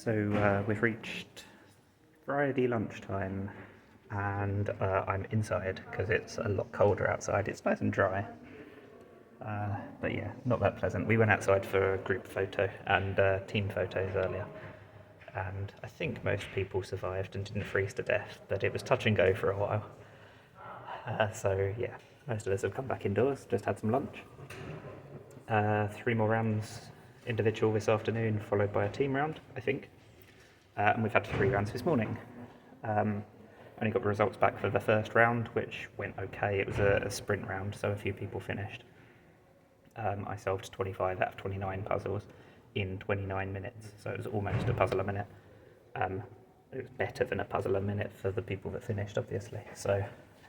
So we've reached Friday lunchtime and I'm inside because it's a lot colder outside. It's nice and dry. But yeah, not that pleasant. We went outside for a group photo and team photos earlier. And I think most people survived and didn't freeze to death, but it was touch and go for a while. So yeah, most of us have come back indoors, just had some lunch. 3 more rounds individual this afternoon, followed by a team round, I think. And we've had 3 rounds this morning. Only got the results back for the first round, which went okay. It was a sprint round, so a few people finished. I solved 25 out of 29 puzzles in 29 minutes, so it was almost a puzzle a minute. It was better than a puzzle a minute for the people that finished, obviously. So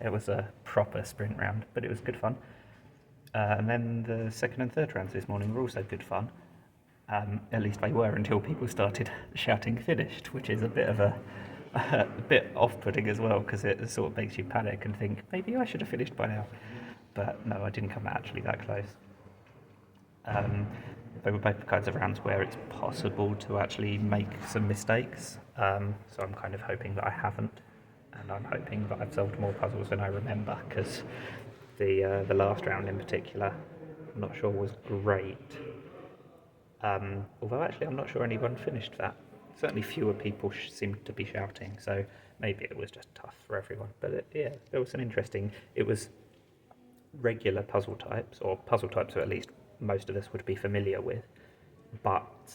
it was a proper sprint round, but it was good fun. And then the second and third rounds this morning were also good fun. At least they were until people started shouting finished, which is a bit of a bit off-putting as well, because it sort of makes you panic and think, maybe I should have finished by now. But no, I didn't come actually that close. They were both kinds of rounds where it's possible to actually make some mistakes, so I'm kind of hoping that I haven't, and I'm hoping that I've solved more puzzles than I remember, because the last round in particular, I'm not sure was great. Although actually I'm not sure anyone finished that. Certainly fewer people seemed to be shouting, so maybe it was just tough for everyone. But there was it was regular puzzle types, or puzzle types that at least most of us would be familiar with, but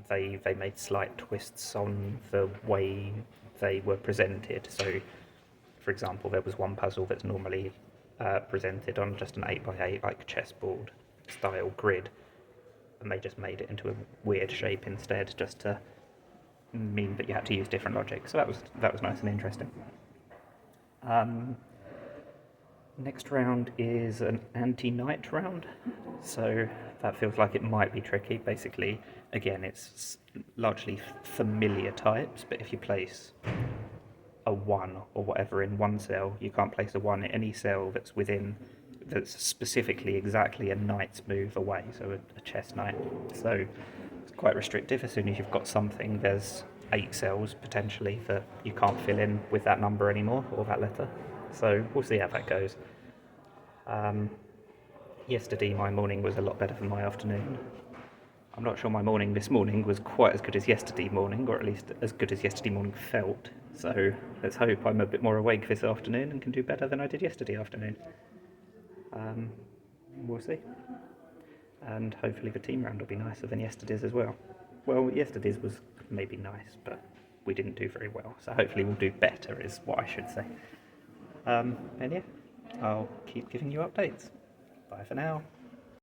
they made slight twists on the way they were presented. So, for example, there was one puzzle that's normally presented on just an 8x8 like chessboard style grid, and they just made it into a weird shape instead, just to mean that you had to use different logic. So that was nice and interesting. Next round is an anti-knight round, so that feels like it might be tricky. Basically, again, it's largely familiar types, but if you place a 1 or whatever in one cell, you can't place a 1 in any cell that's specifically exactly a knight's move away, so a chess knight. So it's quite restrictive. As soon as you've got something, there's 8 cells potentially that you can't fill in with that number anymore, or that letter. So we'll see how that goes. Yesterday my morning was a lot better than my afternoon. I'm not sure my morning this morning was quite as good as yesterday morning, or at least as good as yesterday morning felt. So let's hope I'm a bit more awake this afternoon and can do better than I did yesterday afternoon. We'll see. And hopefully the team round will be nicer than yesterday's as well. Well, yesterday's was maybe nice, but we didn't do very well. So hopefully we'll do better is what I should say. And yeah, I'll keep giving you updates. Bye for now.